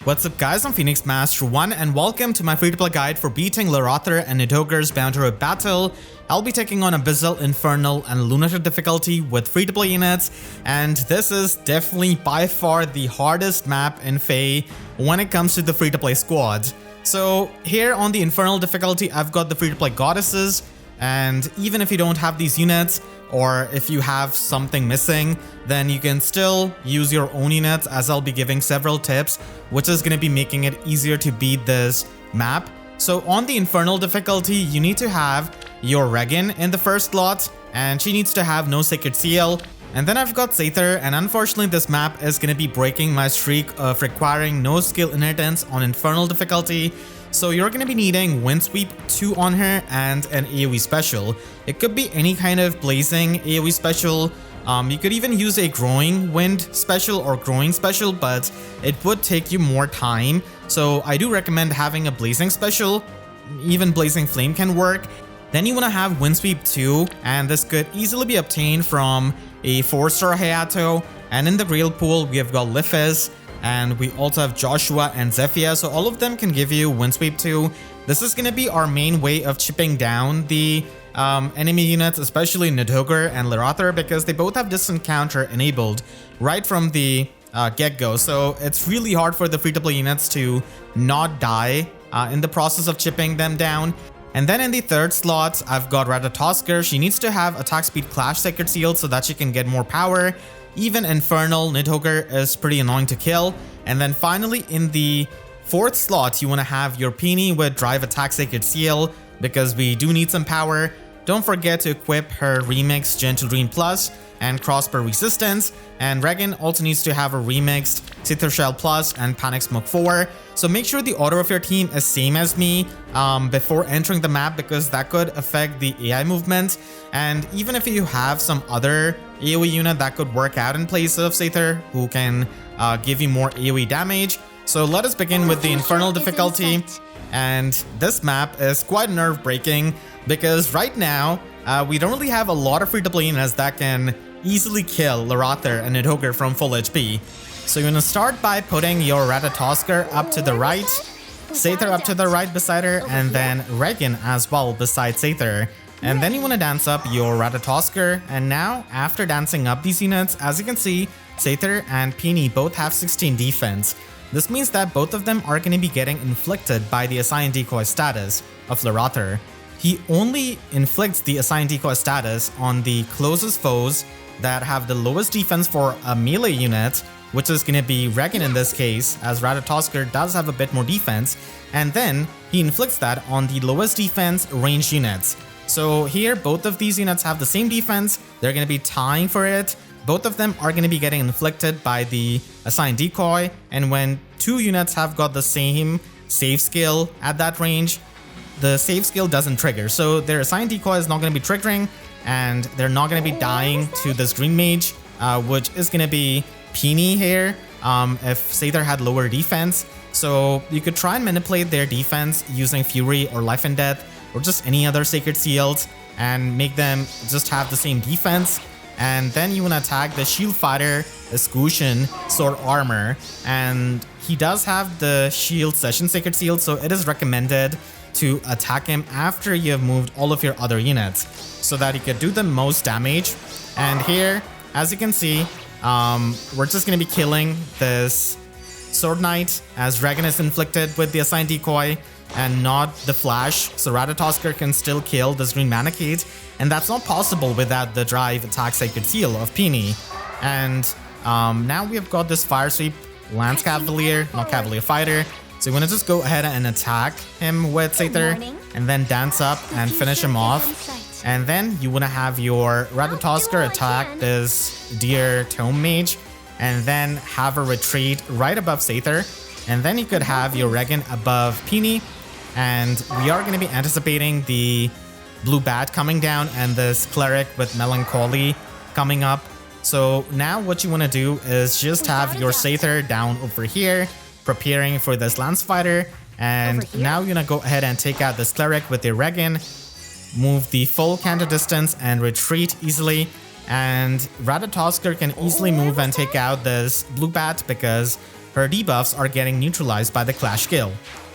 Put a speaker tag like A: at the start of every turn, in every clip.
A: What's up guys, I'm Phoenix Master 1 and welcome to my free-to-play guide for beating Laeradr and Nidhoggr's Boundary Battle. I'll be taking on Abyssal, Infernal, and Lunatic difficulty with free-to-play units, and this is definitely by far the hardest map in FEH when it comes to the free-to-play squad. So here on the Infernal difficulty, I've got the free-to-play goddesses, and even if you don't have these units, or if you have something missing, then you can still use your own units, as I'll be giving several tips, which is going to be making it easier to beat this map. So on the Infernal difficulty, you need to have your Reginn in the first slot, and she needs to have no Sacred Seal. And then I've got Seidr, and unfortunately this map is going to be breaking my streak of requiring no skill inheritance on Infernal difficulty. So you're going to be needing Windsweep 2 on her and an AoE special. It could be any kind of blazing AoE special. You could even use a growing wind special or growing special, but it would take you more time. So I do recommend having a blazing special. Even blazing flame can work. Then you want to have Windsweep 2, and this could easily be obtained from a 4-star Hayato. And in the Grail pool, we have got Lifis, and we also have Joshua and Zephyr, so all of them can give you Windsweep 2. This is going to be our main way of chipping down the enemy units, especially Nidhoggr and Laeradr, because they both have distant counter enabled right from the get-go. So it's really hard for the free-to-play units to not die in the process of chipping them down. And then in the third slot, I've got Ratatoskr. She needs to have attack speed Clash Sacred Seal so that she can get more power. Even Infernal Nidhoggr is pretty annoying to kill. And then finally in the fourth slot, you want to have your Peony with Drive Attack Sacred Seal, because we do need some power. Don't forget to equip her remixed Gentle Dream Plus and Crossbow Resistance, and Reginn also needs to have a remixed Seidr Shell Plus and Panic Smoke 4. So make sure the order of your team is same as me before entering the map, because that could affect the AI movement. And even if you have some other AoE unit that could work out in place of Seidr, who can give you more AoE damage. So let us begin with the Infernal difficulty. And this map is quite nerve-breaking, because right now we don't really have a lot of free-to-play units that can easily kill Laeradr and Nidhoggr from full HP. So you're gonna start by putting your Ratatoskr up to the right, Seidr up to the right beside her, and then Reginn as well beside Seidr. And then you want to dance up your Ratatoskr, and now after dancing up these units, as you can see, Seidr and Peony both have 16 defense. This means that both of them are going to be getting inflicted by the Assigned Decoy status of Laeradr. He only inflicts the Assigned Decoy status on the closest foes that have the lowest defense for a melee unit, which is going to be Reginn in this case, as Ratatoskr does have a bit more defense, and then he inflicts that on the lowest defense ranged units. So here, both of these units have the same defense, they're going to be tying for it. Both of them are going to be getting inflicted by the Assigned Decoy, and when two units have got the same save skill at that range, the save skill doesn't trigger. So their Assigned Decoy is not going to be triggering, and they're not going to be dying to this Green Mage, which is going to be Peony here if Seidr had lower defense. So you could try and manipulate their defense using Fury or Life and Death or just any other Sacred Seals and make them just have the same defense. And then you want to attack the Shield Fighter Escutcheon Sword Armor, and he does have the Shield Session Sacred Seal, so it is recommended to attack him after you have moved all of your other units so that you can do the most damage. And here, as you can see, we're just going to be killing this Sword Knight as Reginn is inflicted with the Assigned Decoy and not the Flash, so Ratatoskr can still kill this Green Manacade, and that's not possible without the Drive Attack Sacred Seal of Peony. And now we have got this Fire Sweep Lance Cavalier, not Cavalier Fighter, so you want to just go ahead and attack him with Seidr, and then dance up and finish him off. And then you want to have your Ratatoskr attack this Deer Tome Mage, and then have a retreat right above Seidr, and then you could have your Reginn above Peony. And we are going to be anticipating the Blue Bat coming down and this Cleric with Melancholy coming up. So now what you want to do is just have your Seidr down over here, preparing for this Lance Fighter. And now you're going to go ahead and take out this Cleric with your Reginn, move the full counter distance and retreat easily. And Ratatoskr can easily move and take out this Blue Bat because her debuffs are getting neutralized by the Clash skill.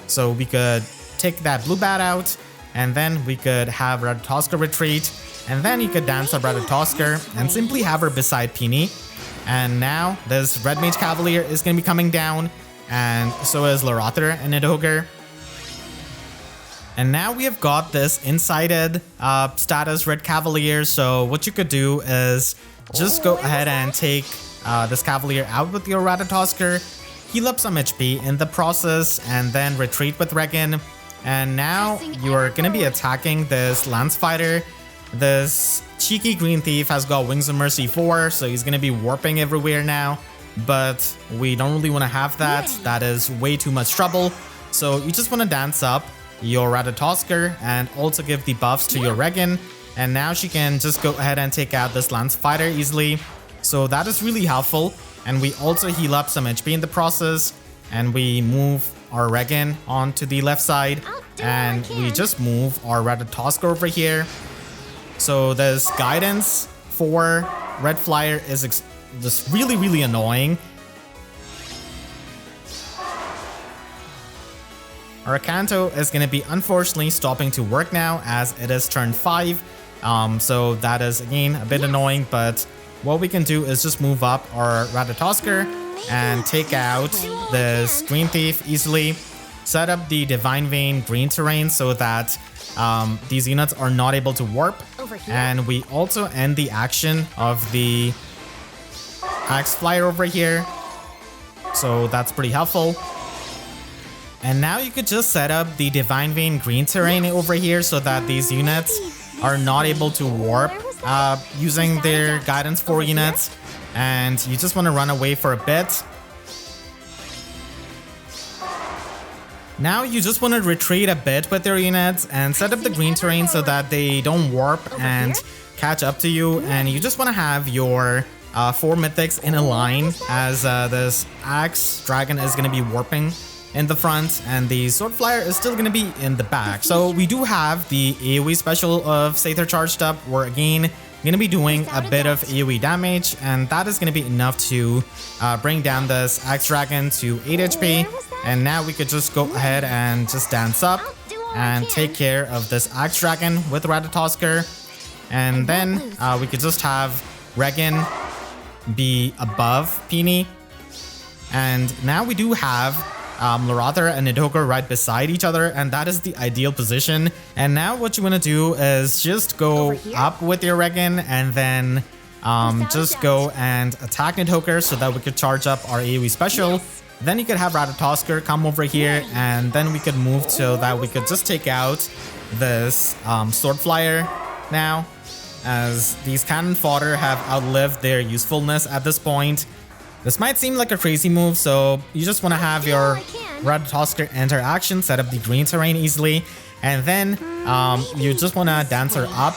A: So we could take that blue bat out, and then we could have Ratatoskr retreat, and then you could dance up Ratatoskr and simply have her beside Peony. And now this Red Mage Cavalier is going to be coming down, and so is Laeradr Nidhoggr. And now we have got this incited status Red Cavalier, so what you could do is just go ahead and take this Cavalier out with your Ratatoskr, heal up some HP in the process, and then retreat with Reginn. And now you're going to be attacking this Lance Fighter. This cheeky Green Thief has got Wings of Mercy 4, so he's going to be warping everywhere now. But we don't really want to have that. That is way too much trouble. So you just want to dance up your Ratatoskr and also give the buffs to your Reginn. And now she can just go ahead and take out this Lance Fighter easily. So that is really helpful. And we also heal up some HP in the process. And we move our Reginn onto the left side. And we just move our Ratatoskr over here. So this guidance for Red Flyer is just really annoying. Our Kanto is going to be unfortunately stopping to work now as it is turn 5. So that is again a bit annoying, but what we can do is just move up our Ratatoskr and take out this Green Thief easily. Set up the Divine Vein green terrain so that these units are not able to warp. And we also end the action of the Axe Flyer over here. So that's pretty helpful. And now you could just set up the Divine Vein green terrain over here so that these units are not able to warp using their Guidance 4 units. And you just want to run away for a bit. Now you just want to retreat a bit with their units and set up the green terrain so that they don't warp and catch up to you. And you just want to have your 4 mythics in a line as this Axe Dragon is going to be warping in the front and the Sword Flyer is still going to be in the back. So we do have the AoE special of Seidr charged up. We're again going to be doing a bit of AoE damage, and that is going to be enough to bring down this Axe Dragon to 8 HP. And now we could just go ahead and just dance up and take care of this Axe Dragon with Ratatoskr. And then we could just have Reginn be above Peony. And now we do have Laeradr and Nidhoggr right beside each other, and that is the ideal position. And now what you want to do is just go up with your Reginn and then just go and attack Nidhoggr so that we could charge up our AoE special. Then you could have Ratatoskr come over here, and then we could move so that we could just take out this Sword Flyer now, as these cannon fodder have outlived their usefulness at this point. This might seem like a crazy move, so you just want to have your Ratatoskr enter action, set up the green terrain easily, and then you just want to dance her up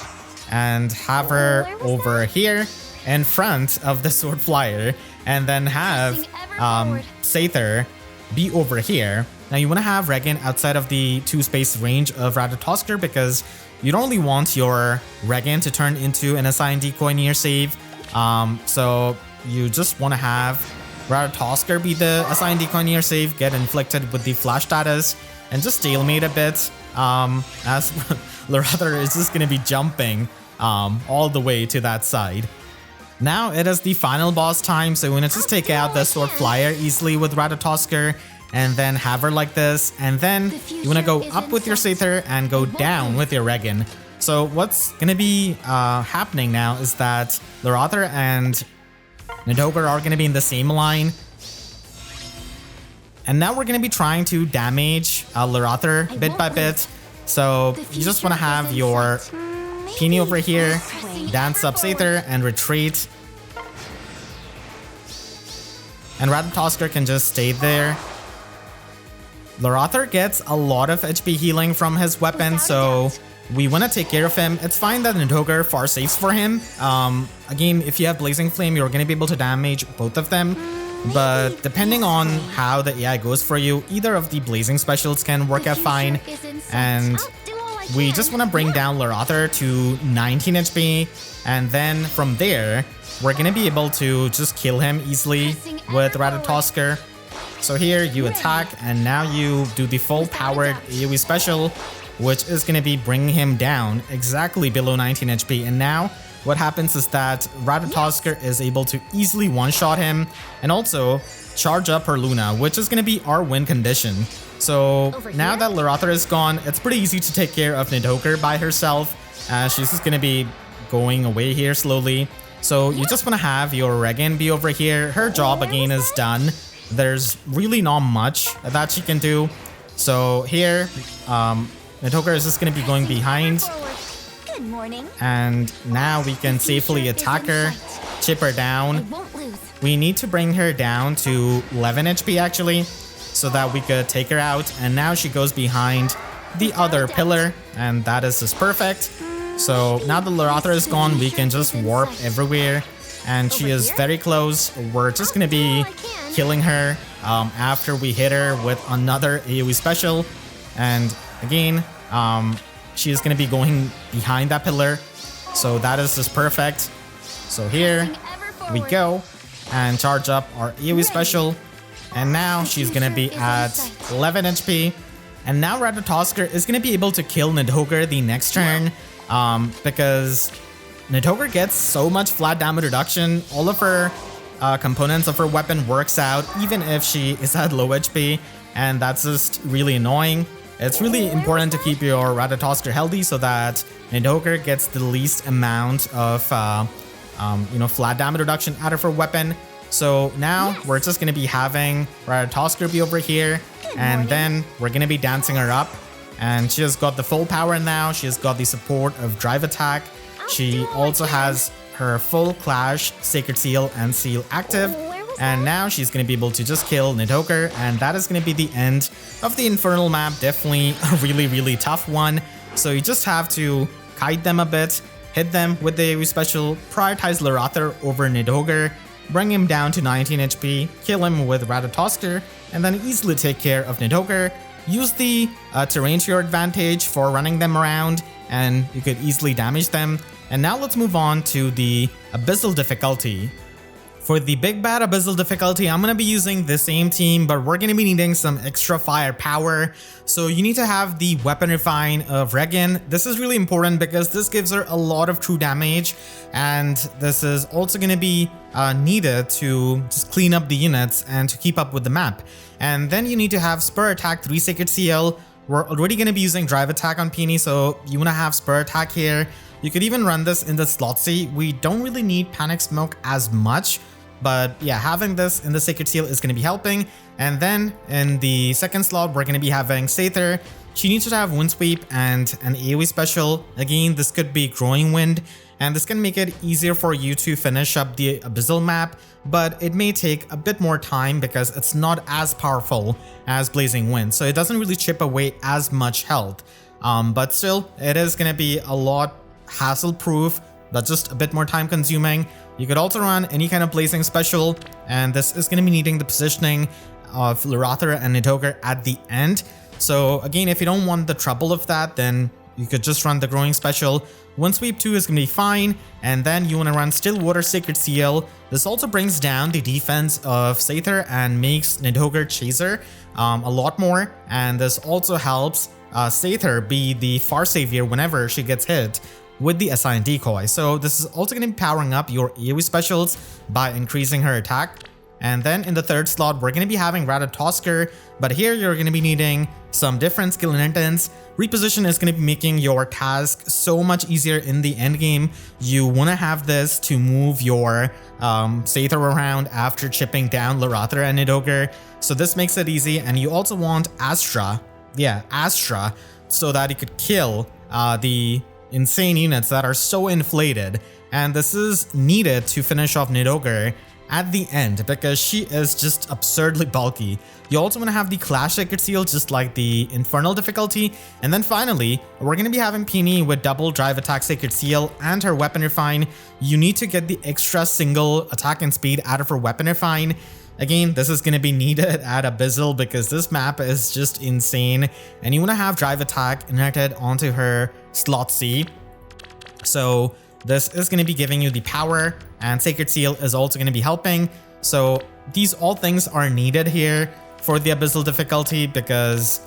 A: and have her over here in front of the Sword Flyer, and then have Seidr be over here. Now you want to have Reginn outside of the 2-space range of Ratatoskr because you don't really want your Reginn to turn into an assigned decoy near save. So you just want to have Ratatoskr be the assigned decoy near save, get inflicted with the flash status, and just stalemate a bit, as Laeradr is just going to be jumping all the way to that side. Now it is the final boss time, so we're going to just take out the Sword Flyer easily with Ratatoskr, and then have her like this, and then you want to go up with your Seidr and go down with your Reginn. So what's going to be happening now is that Laeradr and Nidhoggr are going to be in the same line. And now we're going to be trying to damage Laeradr bit by bit. So you just want to have your Peony over here, dance up Seidr and retreat. And Ratatoskr can just stay there. Laeradr gets a lot of HP healing from his weapon, so we want to take care of him. It's fine that Nidhoggr far saves for him. Again, if you have Blazing Flame, you're going to be able to damage both of them. But depending on how the AI goes for you, either of the Blazing specials can work out fine. And we just want to bring down Laeradr to 19 HP. And then from there, we're going to be able to just kill him easily with Ratatoskr. So here you attack, and now you do the full powered AoE special, which is going to be bringing him down exactly below 19 HP. And now what happens is that Ratatoskr is able to easily one-shot him and also charge up her Luna, which is going to be our win condition. So now that Laeradr is gone, it's pretty easy to take care of Nidhoggr by herself. She's just going to be going away here slowly. So you just want to have your Reginn be over here. Her job again is done. There's really not much that she can do. So here, Nidhoggr is just going to be going behind.
B: Good morning.
A: And now we can safely attack her, chip her down. We need to bring her down to 11 HP actually, so that we could take her out. And now she goes behind the other pillar, and that is just perfect. So now that Laeradr is gone, we can just warp everywhere, and she is very close. We're just gonna be killing her after we hit her with another AoE special. And again, she is gonna be going behind that pillar, so that is just perfect. So here we go and charge up our AoE special, and now she's gonna be at 11 HP. And now Ratatoskr is gonna be able to kill Nidhoggr the next turn, because Nidhoggr gets so much flat damage reduction. All of her components of her weapon works out even if she is at low HP, and that's just really annoying. It's really important to keep your Ratatoskr healthy so that Nidhoggr gets the least amount of flat damage reduction out of her weapon. So now we're just going to be having Ratatoskr be over here, and then we're going to be dancing her up. And she has got the full power now. She has got the support of drive attack. She also has her full Clash, Sacred Seal, and Seal active. And now she's going to be able to just kill Nidhoggr, and that is going to be the end of the Infernal map. Definitely a really tough one. So you just have to kite them a bit, hit them with the AoE special, prioritize Laeradr over Nidhoggr, bring him down to 19 HP, kill him with Ratatoskr, and then easily take care of Nidhoggr. Use the terrain to your advantage for running them around, and you could easily damage them. And now let's move on to the Abyssal difficulty. For the big bad Abyssal difficulty, I'm going to be using the same team, but we're going to be needing some extra firepower. So you need to have the Weapon Refine of Reginn. This is really important because this gives her a lot of true damage, and this is also going to be needed to just clean up the units and to keep up with the map. And then you need to have Spur Attack 3 Sacred CL. We're already going to be using Drive Attack on Peony, so you want to have Spur Attack here. You could even run this in the slot C. We don't really need Panic Smoke as much, but yeah, having this in the Sacred Seal is going to be helping. And then in the second slot, we're going to be having Seidr. She needs to have Wind Sweep and an AoE special. Again, this could be Growing Wind, and this can make it easier for you to finish up the Abyssal map, but it may take a bit more time because it's not as powerful as Blazing Wind, so it doesn't really chip away as much health. But still, it is going to be a lot hassle-proof, but just a bit more time consuming. You could also run any kind of Blazing special, and this is going to be needing the positioning of Laeradr and Nidhoggr at the end. So again, if you don't want the trouble of that, then you could just run the Growing special. Wind Sweep 2 is going to be fine, and then you want to run Stillwater Sacred CL. This also brings down the defense of Seidr and makes Nidhoggr Chaser a lot more, and this also helps Seidr be the Far Savior whenever she gets hit with the Assign Decoy. So this is also going to be powering up your AoE specials by increasing her attack. And then in the third slot, we're going to be having Ratatoskr, but here you're going to be needing some different skill inheritance. Reposition is going to be making your task so much easier in the end game. You want to have this to move your Seidr around after chipping down Laeradr and Nidhoggr. So this makes it easy, and you also want Astra, so that you could kill the insane units that are so inflated. And this is needed to finish off Nidhoggr at the end because she is just absurdly bulky. You also want to have the Clash Sacred Seal just like the Infernal difficulty. And then finally, we're going to be having Peony with double Drive Attack Sacred Seal and her Weapon Refine. You need to get the extra single attack and speed out of her Weapon Refine. Again, this is going to be needed at Abyssal because this map is just insane, and you want to have Drive Attack inherited onto her slot C. So this is going to be giving you the power, and Sacred Seal is also going to be helping. So these all things are needed here. for the Abyssal difficulty because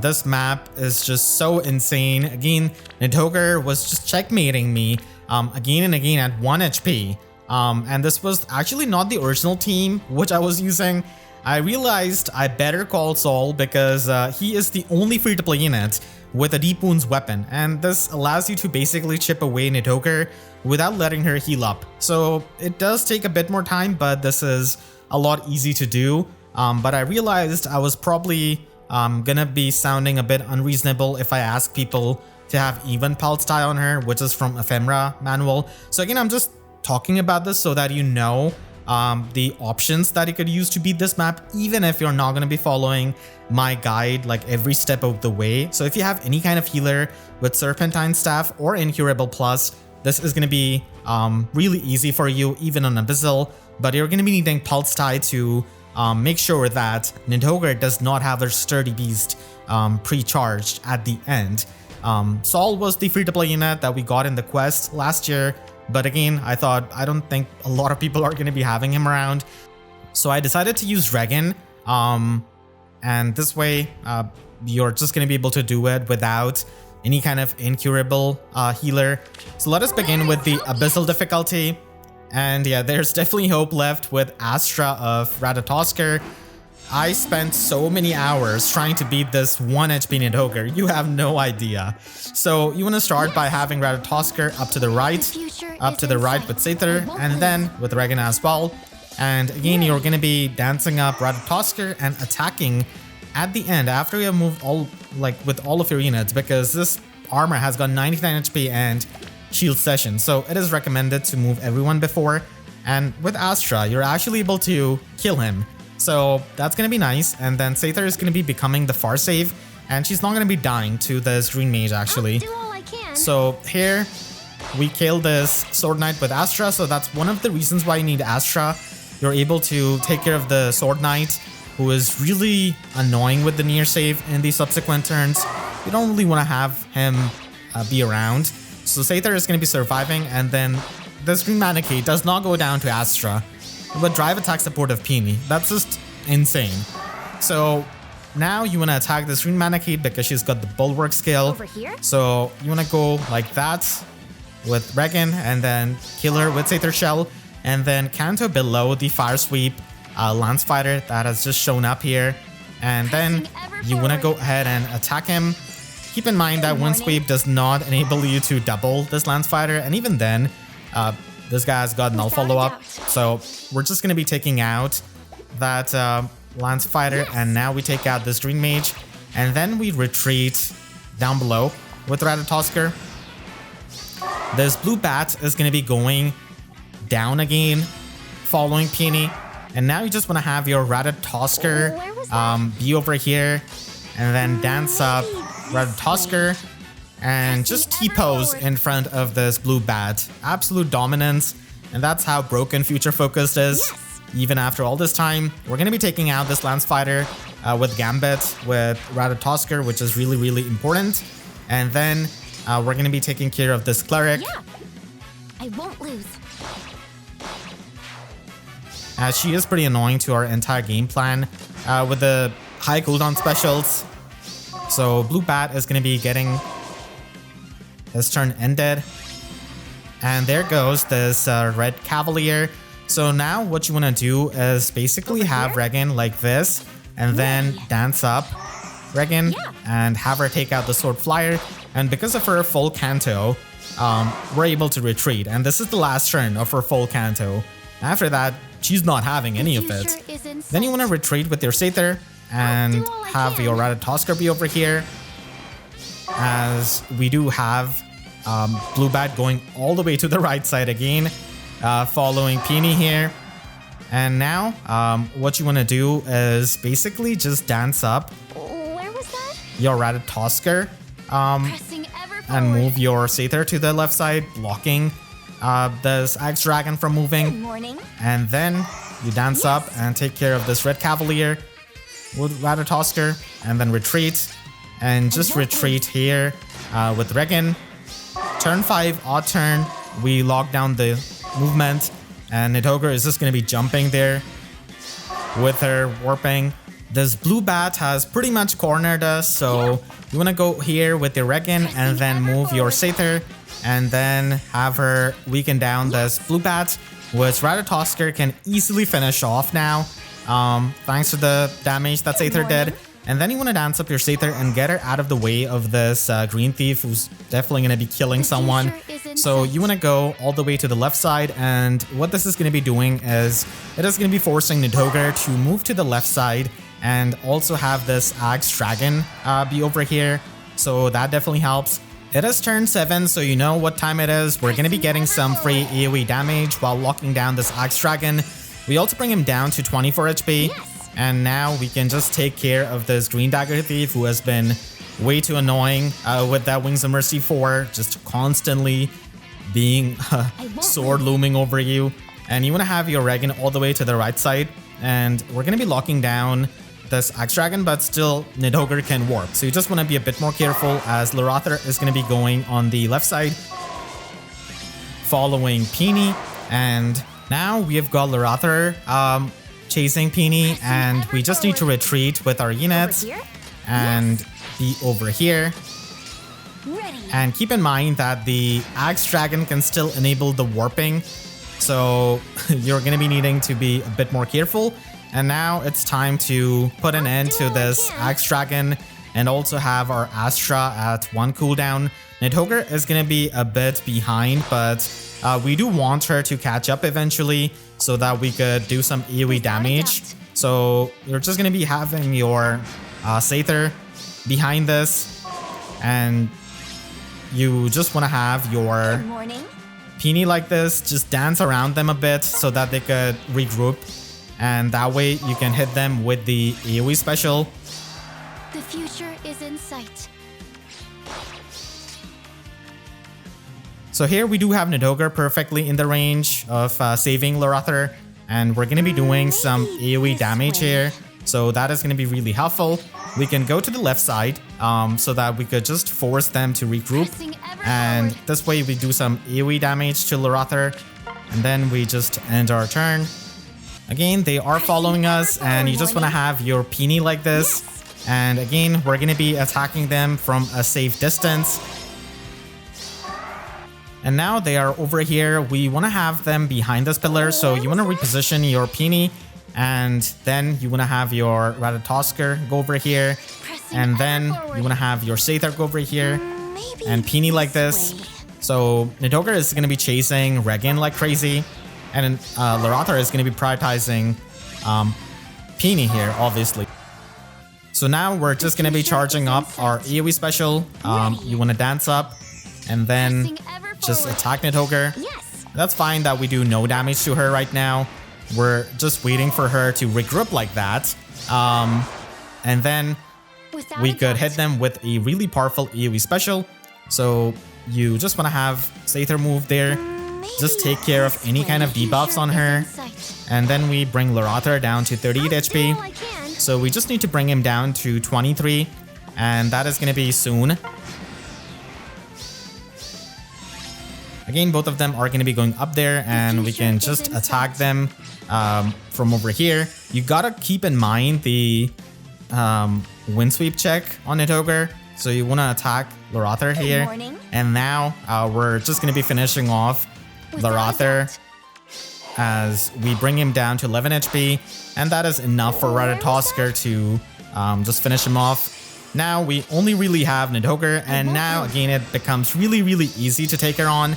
A: this map is just so insane. Again, Nidhoggr was just checkmating me again and again at 1 HP. And this was actually not the original team which I was using. I realized I better call CYL because he is the only free-to-play unit with a Deep Wounds weapon, and this allows you to basically chip away Nidhoggr without letting her heal up. So it does take a bit more time, but this is a lot easy to do. But I realized I was probably gonna be sounding a bit unreasonable if I ask people to have even pulse tie on her, which is from Ephemera manual. So again, I'm just talking about this so that you know the options that you could use to beat this map, even if you're not going to be following my guide like every step of the way. So if you have any kind of healer with Serpentine Staff or Incurable Plus, this is going to be really easy for you, even on Abyssal, but you're going to be needing Pulse Tie to make sure that Nidhoggr does not have their Sturdy Beast pre-charged at the end. CYL was the free-to-play unit that we got in the quest last year, but again, I don't think a lot of people are going to be having him around. So I decided to use Reginn, and this way you're just going to be able to do it without any kind of incurable healer. So let us begin with the Abyssal difficulty. And yeah, there's definitely hope left with Astra of Ratatoskr. I spent so many hours trying to beat this 1 HP Nidhoggr, you have no idea. So you want to start by having Ratatoskr up to the right with Seidr, and then with Reginn as well. And again, you're going to be dancing up Ratatoskr and attacking at the end after you have moved with all of your units, because this armor has got 99 HP and shield session, so it is recommended to move everyone before. And with Astra, you're actually able to kill him. So that's going to be nice, and then Seidr is going to be becoming the far save, and she's not going to be dying to this green mage actually.
B: I'll do all I can.
A: So here we kill this Sword Knight with Astra, so that's one of the reasons why you need Astra. You're able to take care of the Sword Knight, who is really annoying with the near save in the subsequent turns. You don't really want to have him be around. So Seidr is going to be surviving, and then this green Manakee does not go down to Astra, but drive attack support of Peony. That's just insane. So now you want to attack this green Manakee because she's got the Bulwark skill.
B: Over here?
A: So you want to go like that with Reginn, and then kill her with Seidr Shell, and then counter below the Fire Sweep Lance Fighter that has just shown up here. And then you want to go ahead and attack him. Keep in mind that Wind Sweep does not enable you to double this Lance Fighter, and even then, this guy's got null follow-up. So we're just going to be taking out that Lance Fighter, and now we take out this Green Mage, and then we retreat down below with Ratatoskr. This blue bat is going to be going down again, following Peony. And now you just want to have your Ratatoskr be over here, and then dance up Ratatoskr and just T-pose in front of this blue bat. Absolute dominance, and that's how broken Future Focused is.
B: Yes.
A: Even after all this time, we're going to be taking out this Lance Fighter with Gambit, with Ratatoskr, which is really, really important. And then we're going to be taking care of this Cleric.
B: Yeah, I won't lose.
A: As she is pretty annoying to our entire game plan with the high cooldown specials. So Blue Bat is going to be getting his turn ended. And there goes this Red Cavalier. So now what you want to do is basically have Reginn like this, and then dance up Reginn and have her take out the Sword Flyer. And because of her full Canto, we're able to retreat. And this is the last turn of her full Canto. After that, she's not having any of it. Then you want to retreat with your Seidr and have your Ratatoskr be over here, as we do have Blue Bat going all the way to the right side again, following Peony here. And now what you want to do is basically just dance up
B: Where was that?
A: your Ratatoskr
B: Pressing ever
A: and
B: forward.
A: move your Seidr to the left side, blocking this Axe Dragon from
B: Good
A: moving.
B: morning.
A: And then you dance up and take care of this Red Cavalier with Ratatoskr, and then retreat, and just retreat here with Reginn. Turn 5, odd turn, we lock down the movement, and Nidhoggr is just going to be jumping there with her warping. this blue bat has pretty much cornered us, so you want to go here with your Reginn and then move your Seidr and then have her weaken down this blue bat, which Ratatoskr can easily finish off now, thanks to the damage that Seidr did. And then you want to dance up your Seidr and get her out of the way of this green thief who's definitely going to be killing someone. So you want to go all the way to the left side, and what this is going to be doing is it is going to be forcing Nidhoggr to move to the left side and also have this Axe Dragon be over here. So that definitely helps. It is turn 7, so you know what time it is. We're going to be getting some free AoE damage while locking down this Axe Dragon. We also bring him down to 24 HP. And now we can just take care of this green dagger thief who has been way too annoying with that Wings of Mercy 4, just constantly being sword looming over you. And you want to have your Reginn all the way to the right side. And we're going to be locking down this Axe Dragon, but still Nidhoggr can warp. So you just want to be a bit more careful as Laeradr is going to be going on the left side, following Peony. And now we have got Laeradr chasing Peony, and we just need to retreat with our units and be over here. And keep in mind that the Axe Dragon can still enable the warping, so you're going to be needing to be a bit more careful. And now it's time to put an end to this Axe Dragon and also have our Astra at 1 cooldown. Nidhoggr is going to be a bit behind, but we do want her to catch up eventually so that we could do some AoE damage. So you're just going to be having your Seidr behind this, and you just want to have your Peony like this, just dance around them a bit so that they could regroup, and that way you can hit them with the AoE special.
B: The future is in sight.
A: So here we do have Nidhoggr perfectly in the range of saving Laeradr, and we're going to be doing some AoE damage here. So that is going to be really helpful. We can go to the left side so that we could just force them to regroup. And this way we do some AoE damage to Laeradr, and then we just end our turn. Again, they are following us, and you just want to have your Peony like this. And again, we're going to be attacking them from a safe distance. And now they are over here. We want to have them behind this pillar, so you want to reposition your Peony, and then you want to have your Ratatoskr go over here, and then you want to have your Seidr go over here, and Peony like this. So Nidhoggr is going to be chasing Reginn like crazy, and Laeradr is going to be prioritizing Peony here, obviously. So now we're just going to be charging up our AoE special. You want to dance up, and then just attack Nidhoggr. That's fine that we do no damage to her right now. We're just waiting for her to regroup like that. And then we could hit them with a really powerful AoE special. So you just want to have Seidr move there. Just take care of any kind of debuffs on her. And then we bring Laeradr down to 38 HP. So we just need to bring him down to 23. And that is going to be soon. Again, both of them are going to be going up there, and we can just attack them from over here. You gotta keep in mind the wind sweep check on Nidhoggr. So you want to attack Laeradr here. And now we're just going to be finishing off Laeradr as we bring him down to 11 HP. And that is enough for Ratatoskr to just finish him off. Now we only really have Nidhoggr, and now again it becomes really easy to take her on.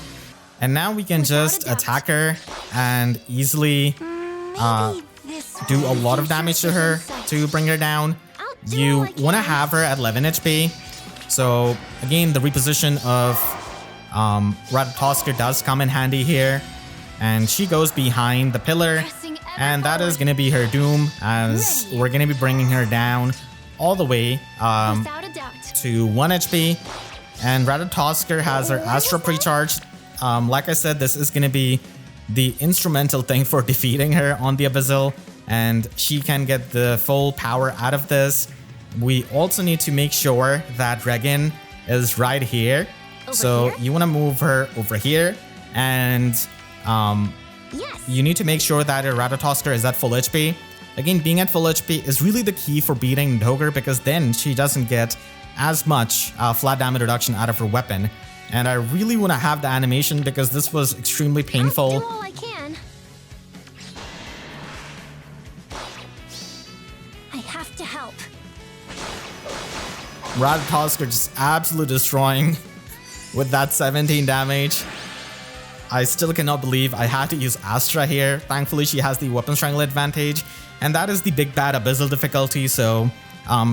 A: And now we can just attack her and easily do a lot of damage to her to bring her down. You want to have her at 11 HP. So again, the reposition of Ratatoskr does come in handy here. And she goes behind the pillar. And that is going to be her doom, as we're going to be bringing her down all the way to 1 HP. And Ratatoskr has her Astra pre-charged. Like I said, this is going to be the instrumental thing for defeating her on the Abyssal, and she can get the full power out of this. We also need to make sure that Reginn is right here. So you want to move her over here, and you need to make sure that your Ratatoskr is at full HP. again, being at full HP is really the key for beating Nidhoggr, because then she doesn't get as much flat damage reduction out of her weapon. And I really want to have the animation because this was extremely painful.
B: I'll do all I can. I have to help.
A: Ratatoskr just absolutely destroying with that 17 damage. I still cannot believe I had to use Astra here. Thankfully, she has the weapon strangle advantage, and that is the big bad abyssal difficulty, so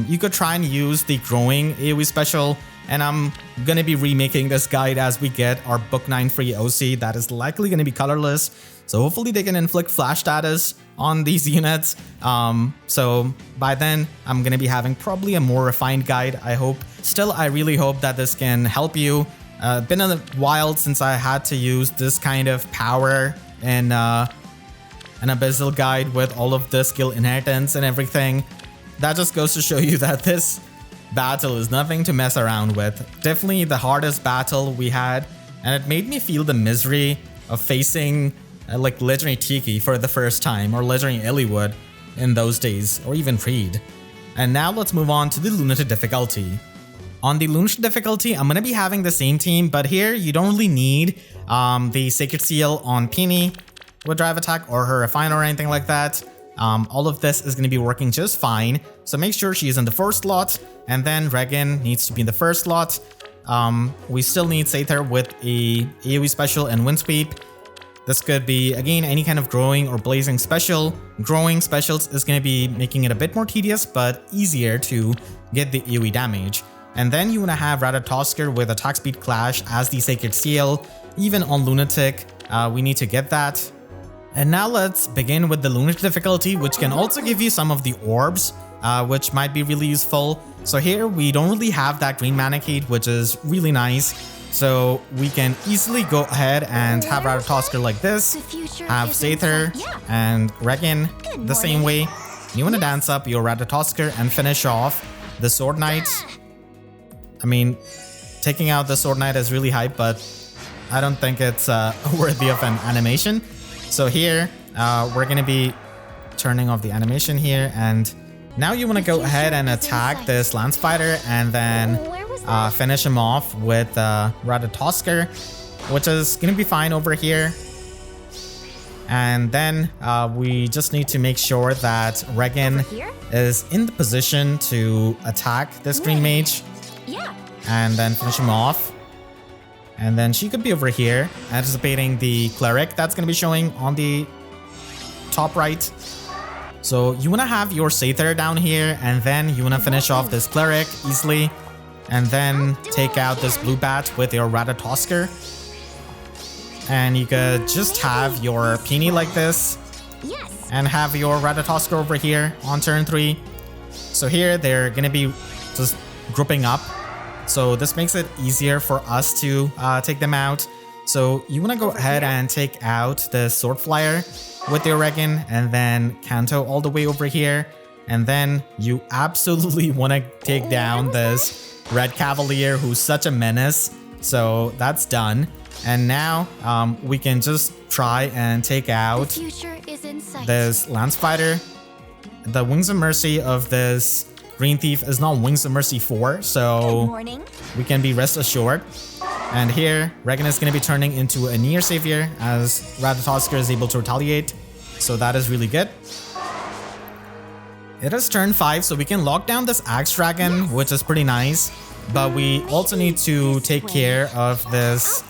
A: you could try and use the growing AoE special, and I'm gonna be remaking this guide as we get our Book 9 free OC that is likely gonna be colorless, so hopefully they can inflict flash status on these units. So by then, I'm gonna be having probably a more refined guide, I hope. Still, I really hope that this can help you. Been a while since I had to use this kind of power in an abyssal guide with all of the skill inheritance and everything. That just goes to show you that this battle is nothing to mess around with. Definitely the hardest battle we had, and it made me feel the misery of facing like legendary Tiki for the first time, or legendary Eliwood in those days, or even Reed. And now let's move on to the Lunatic difficulty. On the Lunatic difficulty, I'm gonna be having the same team, but here you don't really need the Sacred Seal on Peony with drive attack or her refiner or anything like that. All of this is gonna be working just fine, so make sure she's in the first slot, and then Reginn needs to be in the first slot. We still need Seidr with a AoE special and Wind Sweep. This could be, again, any kind of growing or blazing special. Growing specials is going to be making it a bit more tedious, but easier to get the AoE damage. And then you want to have Ratatoskr with attack speed clash as the Sacred Seal. Even on Lunatic, we need to get that. And now let's begin with the Lunatic difficulty, which can also give you some of the orbs, which might be really useful. So here we don't really have that green Manakite, which is really nice. So we can easily go ahead and have Ratatoskr like this, have Seidr and Reginn the same way. You want to dance up your Ratatoskr and finish off the Sword Knight. I mean, taking out the Sword Knight is really hype, but I don't think it's worthy of an animation. So here, we're going to be turning off the animation here, and now you want to go ahead and attack this Lance Fighter and then finish him off with Ratatoskr, which is going to be fine over here. And then we just need to make sure that Reginn is in the position to attack this green mage. And then finish him off. And then she could be over here, anticipating the cleric that's going to be showing on the top right. So you want to have your Seidr down here, and then you want to finish off this cleric easily. And then take out this blue bat with your Ratatoskr. And you could just have your Peony like this. And have your Ratatoskr over here on turn 3. So here they're going to be just grouping up. So this makes it easier for us to take them out. So you want to go ahead and take out the Sword Flyer with your Reginn, and then Kanto all the way over here. And then you absolutely want to take down this Red Cavalier, who's such a menace. So that's done. And now we can just try and take out this Lance Fighter. The Wings of Mercy of this Green Thief is not Wings of Mercy 4, so we can be rest assured. And here, Reginn is going to be turning into a Near Savior as Ratatoskr is able to retaliate. So that is really good. It is turn 5, so we can lock down this Axe Dragon, which is pretty nice. But we also need to take care of this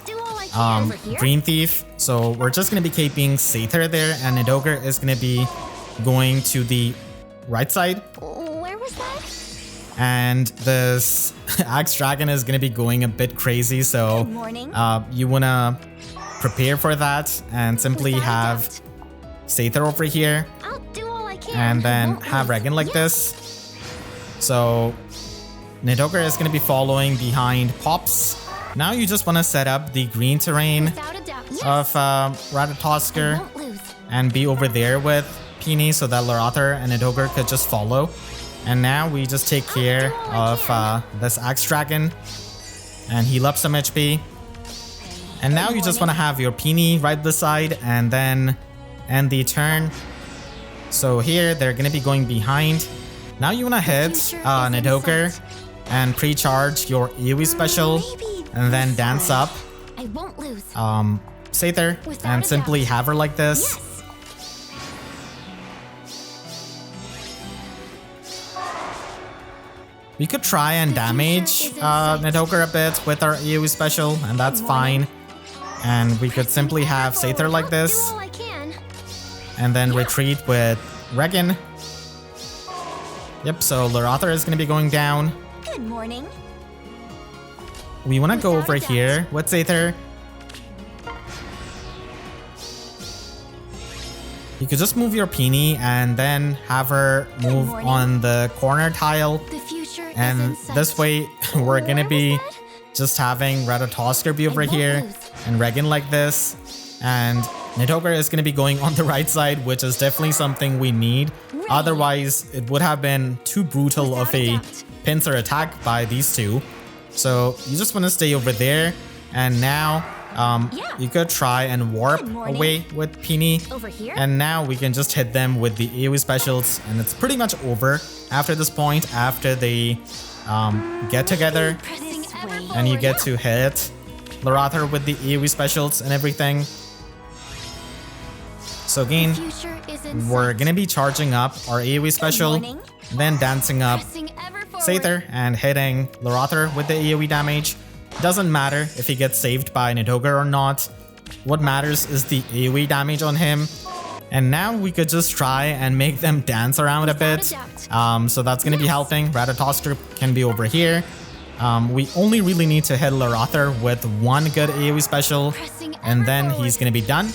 A: Green Thief. So we're just going to be keeping Seidr there, and Nidhoggr is going to be going to the right side.
B: Where was that?
A: And this Axe Dragon is going to be going a bit crazy, so you want to prepare for that and simply have Seidr over here. And then have Reginn like this. So Nidhoggr is going to be following behind Pops. Now you just want to set up the green terrain of Ratatoskr and be over there with Peony so that Laeradr and Nidhoggr could just follow. And now we just take care of this Axe Dragon and heal up some HP. And now you just want to have your Peony right beside and then end the turn. So here they're gonna be going behind. Now you wanna hit Nidhoggr and pre-charge your AoE special and then dance up
B: I won't lose.
A: Seidr and simply have her like this.
B: Yes.
A: We could try and damage Nidhoggr a bit with our AoE special, and that's fine. And we could simply have Seidr like this,
B: Do all I can.
A: and then retreat with Reginn. Yep, so Laeradr is going to be going down.
B: Good morning.
A: We want to go
B: Without
A: over
B: a doubt.
A: here with Seidr. You could just move your Peony and then have her move
B: morning.
A: on the corner tile.
B: The future is
A: And
B: in sight.
A: this way, we're going to
B: Where
A: be
B: was that?
A: just having Ratatoskr be over
B: won't
A: here
B: lose.
A: and Reginn like this. And Nidhoggr is going to be going on the right side, which is definitely something we need.
B: Right.
A: Otherwise, it would have been too brutal of
B: Without a
A: a
B: doubt.
A: pincer attack by these two. So you just want to stay over there. And now
B: Yeah.
A: you could try and warp
B: Good morning.
A: away with Peony.
B: Over here?
A: And now we can just hit them with the AoE specials. And it's pretty much over after this point, after they get together.
B: Pressing ever
A: And you
B: forward.
A: get to hit Laeradr with the AoE specials and everything. So again,
B: Future is in
A: we're
B: sight.
A: gonna be charging up our AoE special,
B: morning.
A: then dancing up
B: Pressing ever forward.
A: Seidr and hitting Laeradr with the AoE damage. Doesn't matter if he gets saved by Nidhoggr or not. What matters is the AoE damage on him. And now we could just try and make them dance around a
B: Without
A: bit.
B: a doubt.
A: So that's gonna be helping. Ratatoskr can be over here. We only really need to hit Laeradr with one good AoE special,
B: Pressing
A: and
B: ever
A: then
B: forward.
A: he's gonna be done.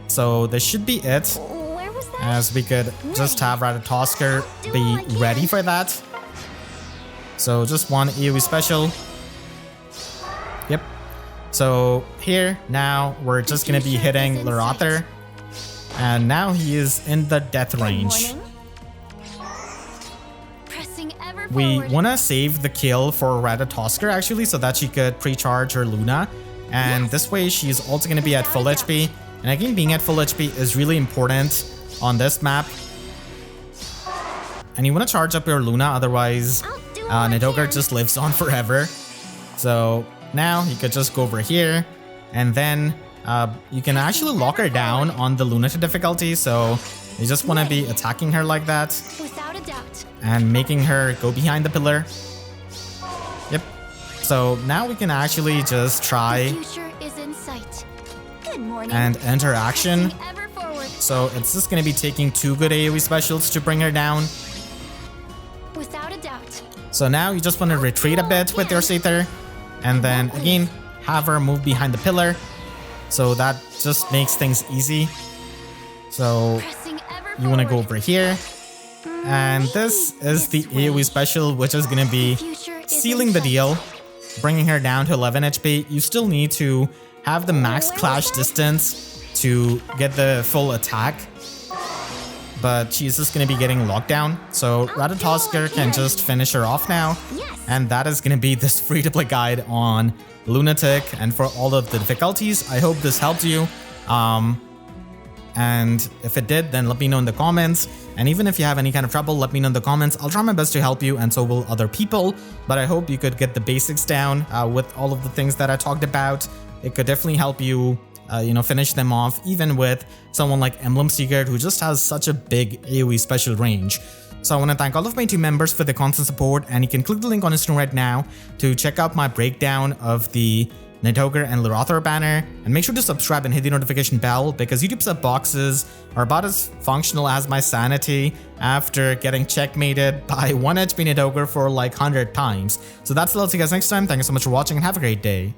A: So this should be it,
B: Where was that?
A: as we could just have Ratatoskr be ready for that. So just one AoE special. Yep. So here, now we're just gonna be
B: future
A: hitting
B: is in
A: Laeradr. And now he is in the death
B: Good
A: range.
B: morning. Pressing ever
A: We
B: forward.
A: want to save the kill for Ratatoskr actually, so that she could pre-charge her Luna. And
B: Yes.
A: this way she's also going to be at full
B: Without a
A: HP. And again, being at full HP is really important on this map. And you want to charge up your Luna, otherwise
B: I'll do all I
A: Nidhoggr
B: can.
A: just lives on forever. So now you could just go over here, and then you can actually lock her down on the Lunatic difficulty. So you just want to be attacking her like that
B: Without a doubt.
A: and making her go behind the pillar. Yep. So now we can actually just
B: The
A: try
B: future is in sight. Good morning.
A: and enter action.
B: Pressing ever forward.
A: So it's just going to be taking two good AoE specials to bring her down.
B: Without a doubt.
A: So now you just want to retreat a bit with your Seidr, and then again have her move behind the pillar. So that just makes things easy. So
B: Pressing ever
A: you want to go
B: forward.
A: over here, and this is the AoE special, which is going to be
B: Future is
A: sealing
B: in
A: the
B: sight.
A: deal, bringing her down to 11 HP. You still need to have the max
B: Where was
A: clash
B: that?
A: distance to get the full attack, but she's just going to be getting locked down. So Ratatoskr can just finish her off now.
B: Yes.
A: And that is going to be this free-to-play guide on Lunatic and for all of the difficulties. I hope this helped you. And if it did, then let me know in the comments. And even if you have any kind of trouble, let me know in the comments. I'll try my best to help you, and so will other people. But I hope you could get the basics down with all of the things that I talked about. It could definitely help you, finish them off, even with someone like Emblem Secret, who just has such a big AoE special range. So I want to thank all of my team members for the constant support, and you can click the link on the screen right now to check out my breakdown of the Nidhoggr and Laeradr banner, and make sure to subscribe and hit the notification bell, because YouTube sub boxes are about as functional as my sanity after getting checkmated by 1 HP Nidhoggr for like 100 times. So that's all. I'll see you guys next time. Thank you so much for watching, and have a great day.